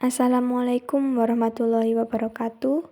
Assalamualaikum warahmatullahi wabarakatuh.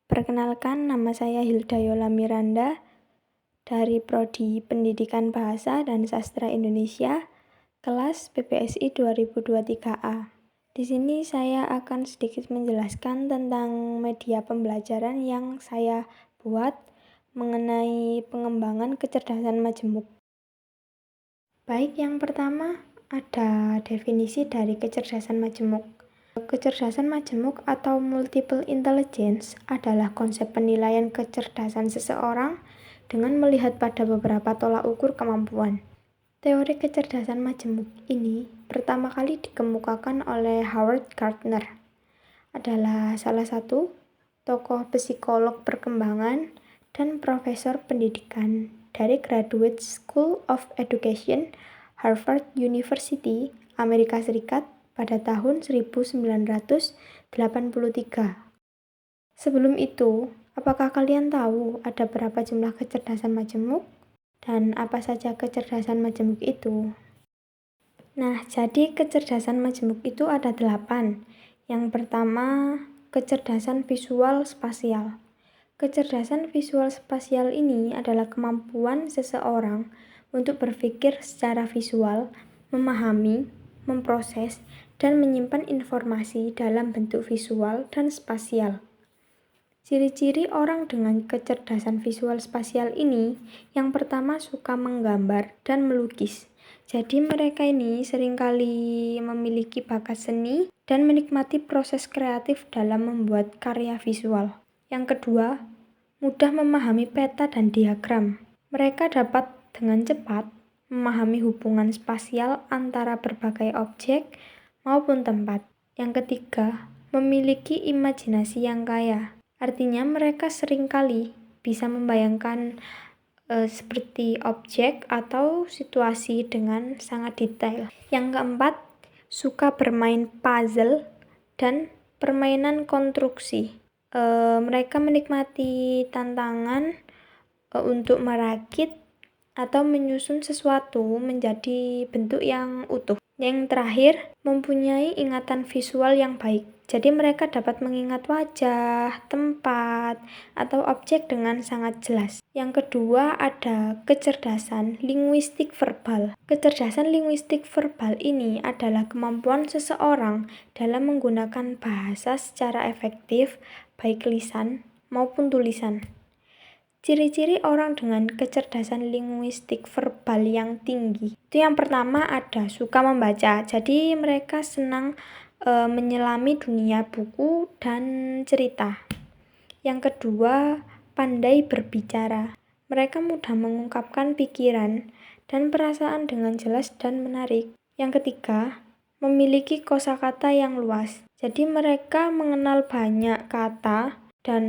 Perkenalkan, nama saya Hildayola Miranda dari Prodi Pendidikan Bahasa dan Sastra Indonesia, kelas PPSI 2023A. Di sini saya akan sedikit menjelaskan tentang media pembelajaran yang saya buat mengenai pengembangan kecerdasan majemuk. Baik, yang pertama ada definisi dari kecerdasan majemuk. Kecerdasan majemuk atau multiple intelligence adalah konsep penilaian kecerdasan seseorang dengan melihat pada beberapa tolak ukur kemampuan. Teori kecerdasan majemuk ini pertama kali dikemukakan oleh Howard Gardner. Adalah salah satu tokoh psikolog perkembangan dan profesor pendidikan dari Graduate School of Education, Harvard University, Amerika Serikat pada tahun 1983. Sebelum itu, apakah kalian tahu ada berapa jumlah kecerdasan majemuk? Dan apa saja kecerdasan majemuk itu? Nah, jadi kecerdasan majemuk itu ada 8. Yang pertama, kecerdasan visual spasial. Kecerdasan visual spasial ini adalah kemampuan seseorang untuk berpikir secara visual, memahami, memproses, dan menyimpan informasi dalam bentuk visual dan spasial. Ciri-ciri orang dengan kecerdasan visual spasial ini, yang pertama suka menggambar dan melukis. Jadi mereka ini seringkali memiliki bakat seni dan menikmati proses kreatif dalam membuat karya visual. Yang kedua, mudah memahami peta dan diagram. Mereka dapat dengan cepat memahami hubungan spasial antara berbagai objek maupun tempat. Yang ketiga, memiliki imajinasi yang kaya. Artinya mereka seringkali bisa membayangkan seperti objek atau situasi dengan sangat detail. Yang keempat, suka bermain puzzle dan permainan konstruksi. Mereka menikmati tantangan untuk merakit atau menyusun sesuatu menjadi bentuk yang utuh. Yang terakhir, mempunyai ingatan visual yang baik. Jadi mereka dapat mengingat wajah, tempat, atau objek dengan sangat jelas. Yang kedua ada kecerdasan linguistik verbal. Kecerdasan linguistik verbal ini adalah kemampuan seseorang dalam menggunakan bahasa secara efektif, baik lisan maupun tulisan. Ciri-ciri orang dengan kecerdasan linguistik verbal yang tinggi. Itu yang pertama ada suka membaca. Jadi mereka senang menyelami dunia buku dan cerita. Yang kedua, pandai berbicara. Mereka mudah mengungkapkan pikiran dan perasaan dengan jelas dan menarik. Yang ketiga, memiliki kosakata yang luas. Jadi mereka mengenal banyak kata dan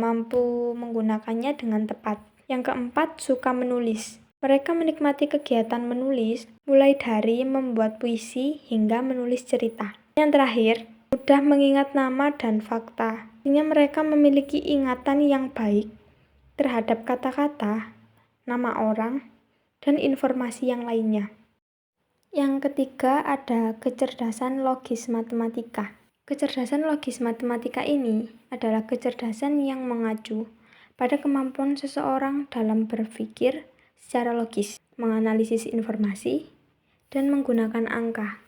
mampu menggunakannya dengan tepat. Yang keempat, suka menulis. Mereka menikmati kegiatan menulis, mulai dari membuat puisi hingga menulis cerita. Yang terakhir, mudah mengingat nama dan fakta. Artinya mereka memiliki ingatan yang baik terhadap kata-kata, nama orang, dan informasi yang lainnya. Yang ketiga ada kecerdasan logis matematika. Kecerdasan logis matematika ini adalah kecerdasan yang mengacu pada kemampuan seseorang dalam berpikir secara logis, menganalisis informasi, dan menggunakan angka.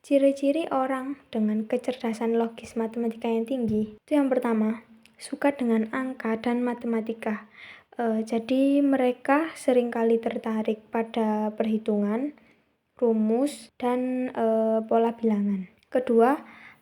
Ciri-ciri orang dengan kecerdasan logis matematika yang tinggi itu yang pertama, suka dengan angka dan matematika. Jadi mereka seringkali tertarik pada perhitungan, rumus, dan pola bilangan. Kedua,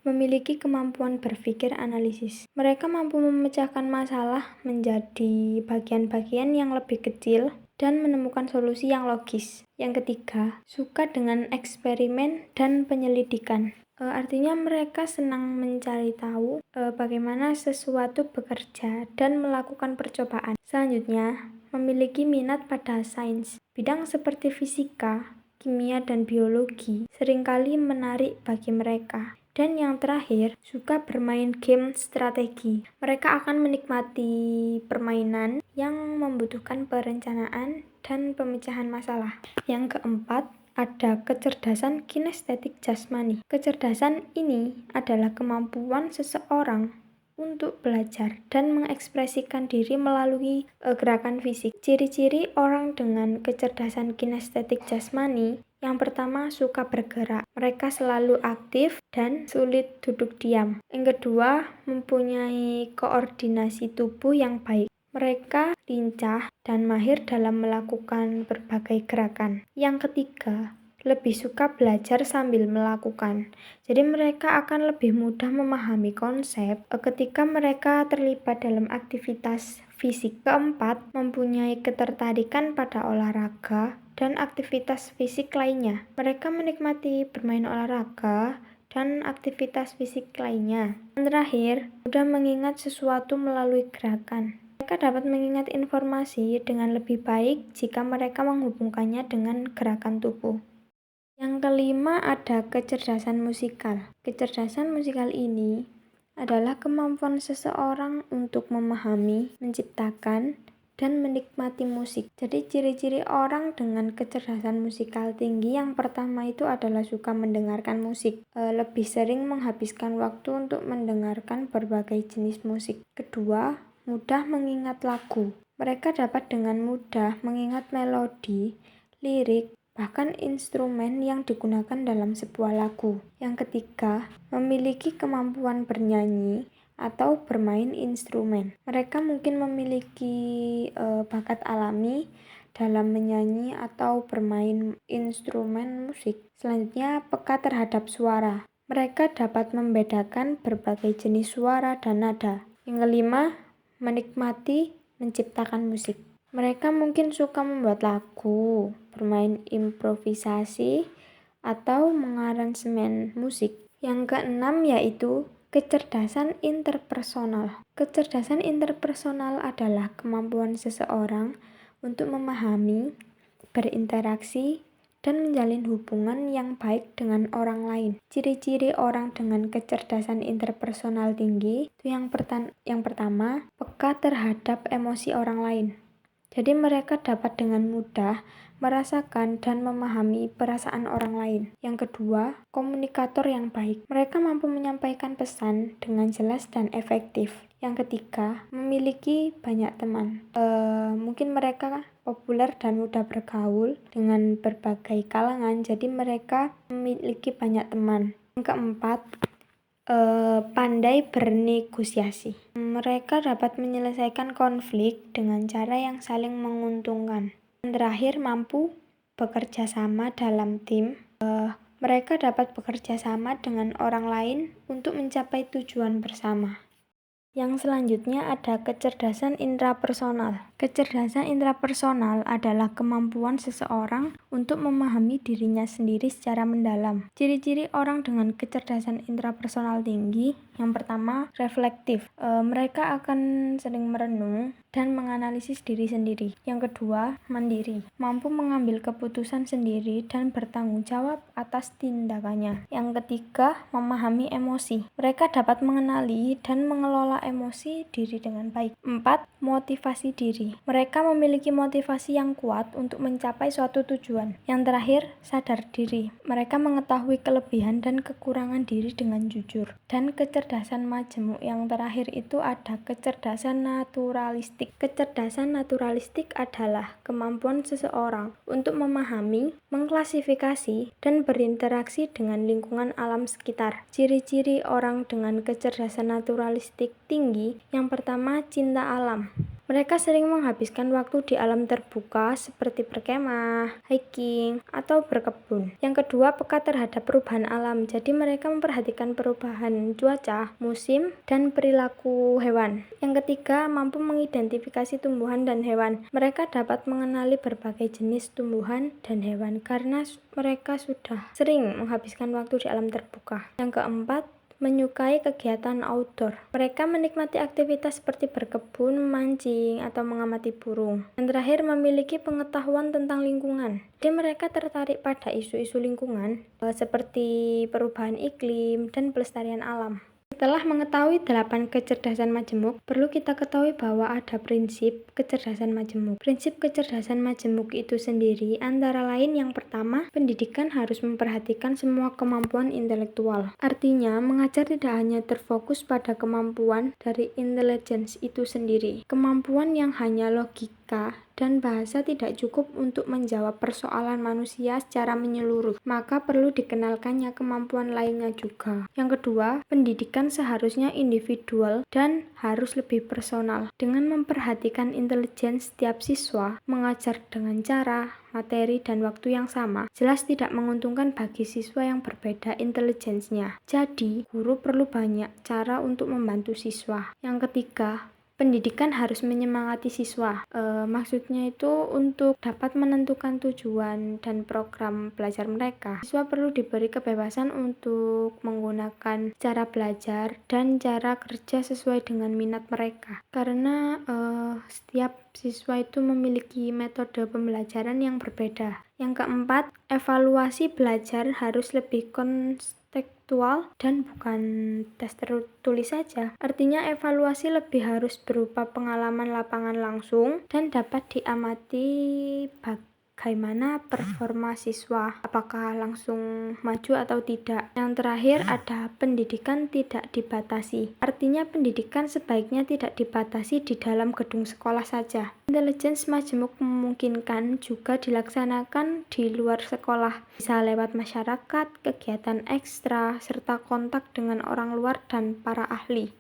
memiliki kemampuan berpikir analisis. Mereka mampu memecahkan masalah menjadi bagian-bagian yang lebih kecil dan menemukan solusi yang logis. Yang ketiga, suka dengan eksperimen dan penyelidikan. Artinya mereka senang mencari tahu bagaimana sesuatu bekerja dan melakukan percobaan. Selanjutnya, memiliki minat pada sains. Bidang seperti fisika, kimia, dan biologi seringkali menarik bagi mereka. Dan yang terakhir, suka bermain game strategi. Mereka akan menikmati permainan yang membutuhkan perencanaan dan pemecahan masalah. Yang keempat, ada kecerdasan kinestetik jasmani. Kecerdasan ini adalah kemampuan seseorang untuk belajar dan mengekspresikan diri melalui gerakan fisik. Ciri-ciri orang dengan kecerdasan kinestetik jasmani: yang pertama, suka bergerak. Mereka selalu aktif dan sulit duduk diam. Yang kedua, mempunyai koordinasi tubuh yang baik. Mereka lincah dan mahir dalam melakukan berbagai gerakan. Yang ketiga, lebih suka belajar sambil melakukan. Jadi mereka akan lebih mudah memahami konsep ketika mereka terlibat dalam aktivitas fisik. Keempat, mempunyai ketertarikan pada olahraga dan aktivitas fisik lainnya. Mereka menikmati bermain olahraga dan aktivitas fisik lainnya. Yang terakhir, mudah mengingat sesuatu melalui gerakan. Mereka dapat mengingat informasi dengan lebih baik jika mereka menghubungkannya dengan gerakan tubuh. Yang kelima, ada kecerdasan musikal. Kecerdasan musikal ini adalah kemampuan seseorang untuk memahami, menciptakan, dan menikmati musik. Jadi ciri-ciri orang dengan kecerdasan musikal tinggi yang pertama itu adalah suka mendengarkan musik. Lebih sering menghabiskan waktu untuk mendengarkan berbagai jenis musik. Kedua, mudah mengingat lagu. Mereka dapat dengan mudah mengingat melodi, lirik, bahkan instrumen yang digunakan dalam sebuah lagu. Yang ketiga, memiliki kemampuan bernyanyi atau bermain instrumen. Mereka mungkin memiliki bakat alami dalam menyanyi atau bermain instrumen musik. Selanjutnya, peka terhadap suara. Mereka dapat membedakan berbagai jenis suara dan nada. Yang kelima, menikmati menciptakan musik. Mereka mungkin suka membuat lagu, bermain improvisasi, atau mengaransemen musik. Yang keenam yaitu kecerdasan interpersonal. Kecerdasan interpersonal adalah kemampuan seseorang untuk memahami, berinteraksi, dan menjalin hubungan yang baik dengan orang lain. Ciri-ciri orang dengan kecerdasan interpersonal tinggi itu yang pertama, peka terhadap emosi orang lain. Jadi mereka dapat dengan mudah merasakan dan memahami perasaan orang lain. Yang kedua, komunikator yang baik. Mereka mampu menyampaikan pesan dengan jelas dan efektif. Yang ketiga, memiliki banyak teman. Mungkin mereka populer dan mudah bergaul dengan berbagai kalangan, jadi mereka memiliki banyak teman. Yang keempat, pandai bernegosiasi. Mereka dapat menyelesaikan konflik dengan cara yang saling menguntungkan. Yang terakhir, mampu bekerja sama dalam tim. Mereka dapat bekerja sama dengan orang lain untuk mencapai tujuan bersama. Yang selanjutnya ada kecerdasan intrapersonal. Kecerdasan intrapersonal adalah kemampuan seseorang untuk memahami dirinya sendiri secara mendalam. Ciri-ciri orang dengan kecerdasan intrapersonal tinggi: yang pertama, reflektif. Mereka akan sering merenung dan menganalisis diri sendiri. Yang kedua, mandiri. Mampu mengambil keputusan sendiri dan bertanggung jawab atas tindakannya. Yang ketiga, memahami emosi. Mereka dapat mengenali dan mengelola emosi diri dengan baik. 4. Motivasi diri. Mereka memiliki motivasi yang kuat untuk mencapai suatu tujuan. Yang terakhir, sadar diri. Mereka mengetahui kelebihan dan kekurangan diri dengan jujur. Dan kecerdasan majemuk yang terakhir itu ada kecerdasan naturalistik. Kecerdasan naturalistik adalah kemampuan seseorang untuk memahami, mengklasifikasi, dan berinteraksi dengan lingkungan alam sekitar. Ciri-ciri orang dengan kecerdasan naturalistik tinggi: yang pertama, cinta alam. Mereka sering menghabiskan waktu di alam terbuka seperti berkemah, hiking, atau berkebun. Yang kedua, peka terhadap perubahan alam. Jadi mereka memperhatikan perubahan cuaca, musim, dan perilaku hewan. Yang ketiga, mampu mengidentifikasi tumbuhan dan hewan. Mereka dapat mengenali berbagai jenis tumbuhan dan hewan karena mereka sudah sering menghabiskan waktu di alam terbuka. Yang keempat, menyukai kegiatan outdoor. Mereka menikmati aktivitas seperti berkebun, memancing, atau mengamati burung. Yang terakhir, memiliki pengetahuan tentang lingkungan. Jadi mereka tertarik pada isu-isu lingkungan seperti perubahan iklim dan pelestarian alam. Setelah mengetahui 8 kecerdasan majemuk, perlu kita ketahui bahwa ada prinsip kecerdasan majemuk. Prinsip kecerdasan majemuk itu sendiri antara lain yang pertama, pendidikan harus memperhatikan semua kemampuan intelektual. Artinya, mengajar tidak hanya terfokus pada kemampuan dari intelligence itu sendiri. Kemampuan yang hanya logika dan bahasa tidak cukup untuk menjawab persoalan manusia secara menyeluruh, maka perlu dikenalkannya kemampuan lainnya juga. Yang kedua, pendidikan seharusnya individual dan harus lebih personal. Dengan memperhatikan intelijensi setiap siswa, mengajar dengan cara, materi, dan waktu yang sama, jelas tidak menguntungkan bagi siswa yang berbeda intelijensinya. Jadi, guru perlu banyak cara untuk membantu siswa. Yang ketiga, pendidikan harus menyemangati siswa. Maksudnya itu untuk dapat menentukan tujuan dan program belajar mereka. Siswa perlu diberi kebebasan untuk menggunakan cara belajar dan cara kerja sesuai dengan minat mereka. Karena setiap siswa itu memiliki metode pembelajaran yang berbeda. Yang keempat, evaluasi belajar harus lebih kontekstual dan bukan tes tertulis saja. Artinya evaluasi lebih harus berupa pengalaman lapangan langsung dan dapat diamati bagaimana performa siswa, apakah langsung maju atau tidak. Yang terakhir ada pendidikan tidak dibatasi. Artinya pendidikan sebaiknya tidak dibatasi di dalam gedung sekolah saja. Intelijensi majemuk memungkinkan juga dilaksanakan di luar sekolah, bisa lewat masyarakat, kegiatan ekstra, serta kontak dengan orang luar dan para ahli.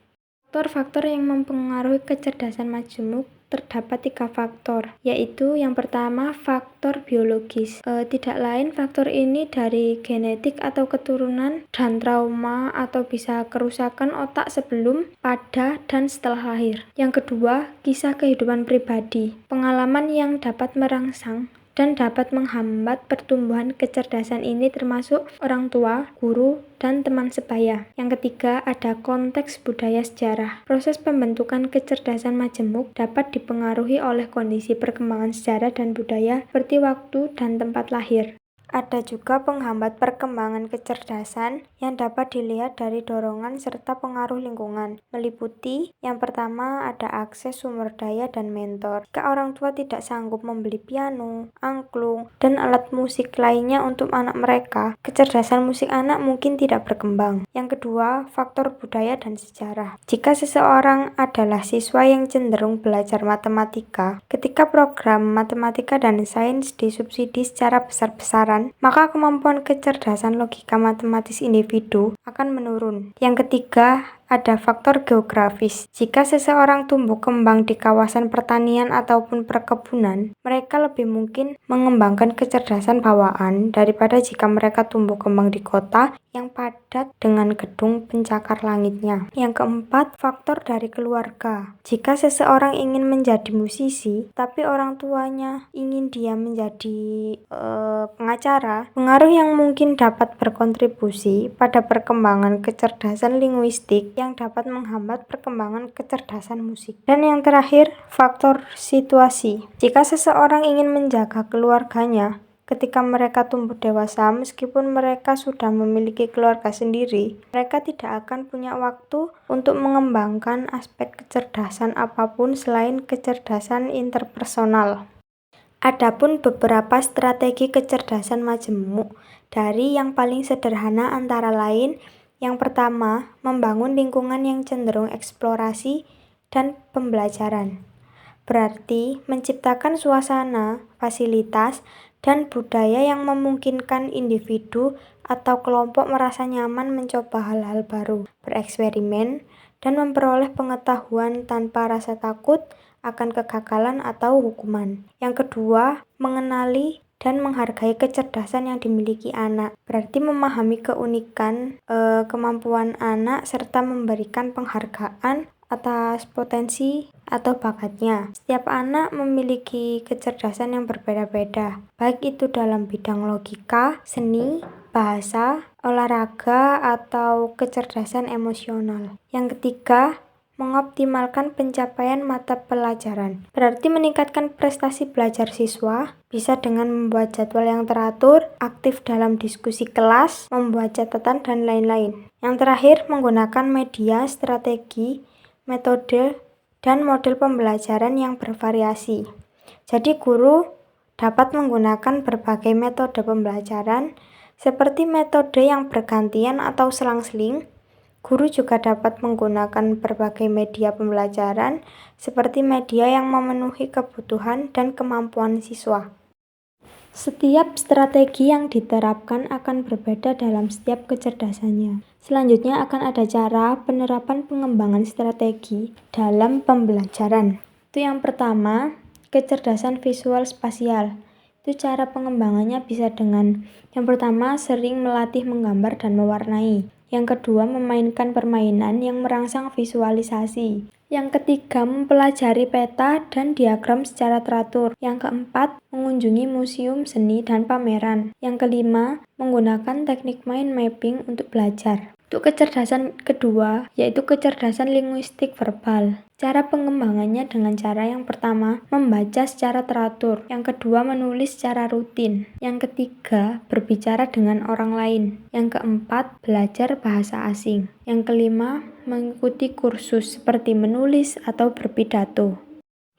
Faktor-faktor yang mempengaruhi kecerdasan majemuk terdapat 3 faktor, yaitu yang pertama faktor biologis. Tidak lain faktor ini dari genetik atau keturunan dan trauma atau bisa kerusakan otak sebelum, pada, dan setelah lahir. Yang kedua, kisah kehidupan pribadi, pengalaman yang dapat merangsang dan dapat menghambat pertumbuhan kecerdasan ini termasuk orang tua, guru, dan teman sebaya. Yang ketiga, ada konteks budaya sejarah. Proses pembentukan kecerdasan majemuk dapat dipengaruhi oleh kondisi perkembangan sejarah dan budaya seperti waktu dan tempat lahir. Ada juga penghambat perkembangan kecerdasan yang dapat dilihat dari dorongan serta pengaruh lingkungan, meliputi yang pertama ada akses sumber daya dan mentor. Jika orang tua tidak sanggup membeli piano, angklung, dan alat musik lainnya untuk anak mereka, kecerdasan musik anak mungkin tidak berkembang. Yang kedua, faktor budaya dan sejarah. Jika seseorang adalah siswa yang cenderung belajar matematika, ketika program matematika dan sains disubsidi secara besar-besaran, maka kemampuan kecerdasan logika matematis individu akan menurun. Yang ketiga, ada faktor geografis. Jika seseorang tumbuh kembang di kawasan pertanian ataupun perkebunan, mereka lebih mungkin mengembangkan kecerdasan bawaan daripada jika mereka tumbuh kembang di kota yang padat dengan gedung pencakar langitnya. Yang keempat, faktor dari keluarga. Jika seseorang ingin menjadi musisi, tapi orang tuanya ingin dia menjadi pengacara, pengaruh yang mungkin dapat berkontribusi pada perkembangan kecerdasan linguistik yang dapat menghambat perkembangan kecerdasan musik. Dan yang terakhir, faktor situasi. Jika seseorang ingin menjaga keluarganya ketika mereka tumbuh dewasa, meskipun mereka sudah memiliki keluarga sendiri, mereka tidak akan punya waktu untuk mengembangkan aspek kecerdasan apapun selain kecerdasan interpersonal. Adapun beberapa strategi kecerdasan majemuk, dari yang paling sederhana antara lain, yang pertama, membangun lingkungan yang cenderung eksplorasi dan pembelajaran. Berarti menciptakan suasana, fasilitas, dan budaya yang memungkinkan individu atau kelompok merasa nyaman mencoba hal-hal baru, bereksperimen, dan memperoleh pengetahuan tanpa rasa takut akan kegagalan atau hukuman. Yang kedua, mengenali dan menghargai kecerdasan yang dimiliki anak. Berarti memahami keunikan kemampuan anak serta memberikan penghargaan atas potensi atau bakatnya. Setiap anak memiliki kecerdasan yang berbeda-beda, baik itu dalam bidang logika, seni, bahasa, olahraga, atau kecerdasan emosional. Yang ketiga, mengoptimalkan pencapaian mata pelajaran. Berarti meningkatkan prestasi belajar siswa bisa dengan membuat jadwal yang teratur, aktif dalam diskusi kelas, membuat catatan, dan lain-lain. Yang terakhir, menggunakan media, strategi, metode, dan model pembelajaran yang bervariasi. Jadi guru dapat menggunakan berbagai metode pembelajaran seperti metode yang bergantian atau selang-seling. Guru juga dapat menggunakan berbagai media pembelajaran seperti media yang memenuhi kebutuhan dan kemampuan siswa. Setiap strategi yang diterapkan akan berbeda dalam setiap kecerdasannya. Selanjutnya akan ada cara penerapan pengembangan strategi dalam pembelajaran. Itu yang pertama, kecerdasan visual spasial. Itu cara pengembangannya bisa dengan yang pertama, sering melatih menggambar dan mewarnai. Yang kedua, memainkan permainan yang merangsang visualisasi. Yang ketiga, mempelajari peta dan diagram secara teratur. Yang keempat, mengunjungi museum seni dan pameran. Yang kelima, menggunakan teknik mind mapping untuk belajar. Untuk kecerdasan kedua, yaitu kecerdasan linguistik verbal. Cara pengembangannya dengan cara yang pertama, membaca secara teratur. Yang kedua, menulis secara rutin. Yang ketiga, berbicara dengan orang lain. Yang keempat, belajar bahasa asing. Yang kelima, mengikuti kursus seperti menulis atau berpidato.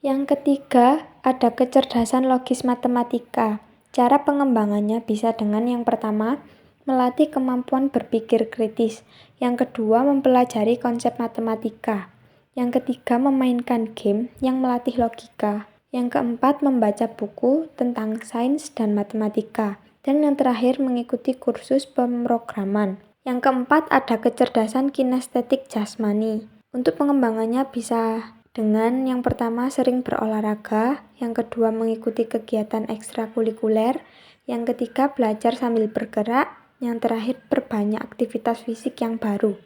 Yang ketiga, ada kecerdasan logis matematika. Cara pengembangannya bisa dengan yang pertama, melatih kemampuan berpikir kritis. Yang kedua, mempelajari konsep matematika. Yang ketiga, memainkan game yang melatih logika. Yang keempat, membaca buku tentang sains dan matematika. Dan yang terakhir, mengikuti kursus pemrograman. Yang keempat, ada kecerdasan kinestetik jasmani. Untuk pengembangannya bisa dengan yang pertama, sering berolahraga. Yang kedua, mengikuti kegiatan ekstrakurikuler. Yang ketiga, belajar sambil bergerak. Yang terakhir, perbanyak aktivitas fisik yang baru.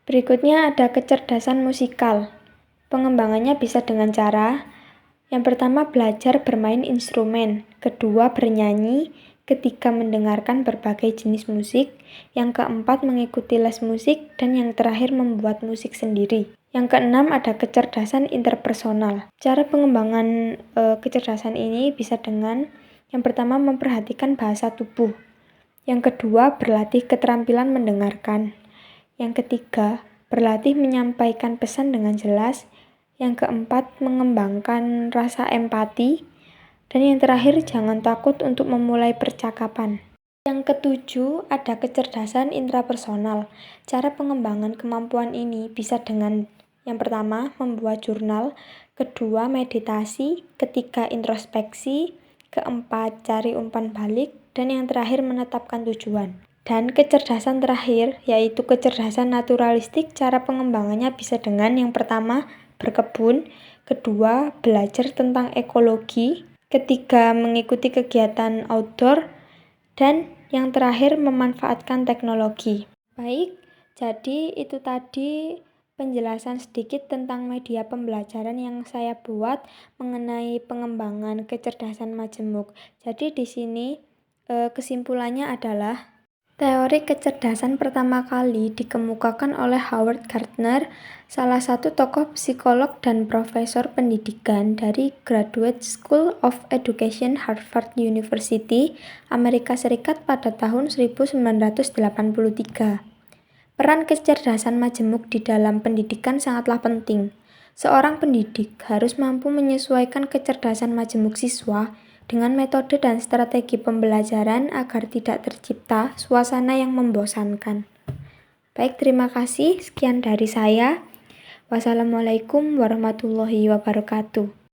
Berikutnya ada kecerdasan musikal. Pengembangannya bisa dengan cara yang pertama, belajar bermain instrumen. Kedua, bernyanyi. Ketiga, mendengarkan berbagai jenis musik. Yang keempat, mengikuti les musik. Dan yang terakhir, membuat musik sendiri. Yang keenam, ada kecerdasan interpersonal. Cara pengembangan kecerdasan ini bisa dengan yang pertama, memperhatikan bahasa tubuh. Yang kedua, berlatih keterampilan mendengarkan. Yang ketiga, berlatih menyampaikan pesan dengan jelas. Yang keempat, mengembangkan rasa empati. Dan yang terakhir, jangan takut untuk memulai percakapan. Yang ketujuh, ada kecerdasan intrapersonal. Cara pengembangan kemampuan ini bisa dengan yang pertama, membuat jurnal. Kedua, meditasi. Ketiga, introspeksi. Keempat, cari umpan balik. Dan yang terakhir, menetapkan tujuan. Dan kecerdasan terakhir, yaitu kecerdasan naturalistik. Cara pengembangannya bisa dengan yang pertama, berkebun. Kedua, belajar tentang ekologi. Ketiga, mengikuti kegiatan outdoor. Dan yang terakhir, memanfaatkan teknologi. Baik, jadi itu tadi penjelasan sedikit tentang media pembelajaran yang saya buat mengenai pengembangan kecerdasan majemuk. Jadi di sini kesimpulannya adalah teori kecerdasan pertama kali dikemukakan oleh Howard Gardner, salah satu tokoh psikolog dan profesor pendidikan dari Graduate School of Education Harvard University, Amerika Serikat pada tahun 1983. Peran kecerdasan majemuk di dalam pendidikan sangatlah penting. Seorang pendidik harus mampu menyesuaikan kecerdasan majemuk siswa dengan metode dan strategi pembelajaran agar tidak tercipta suasana yang membosankan. Baik, terima kasih. Sekian dari saya. Wassalamualaikum warahmatullahi wabarakatuh.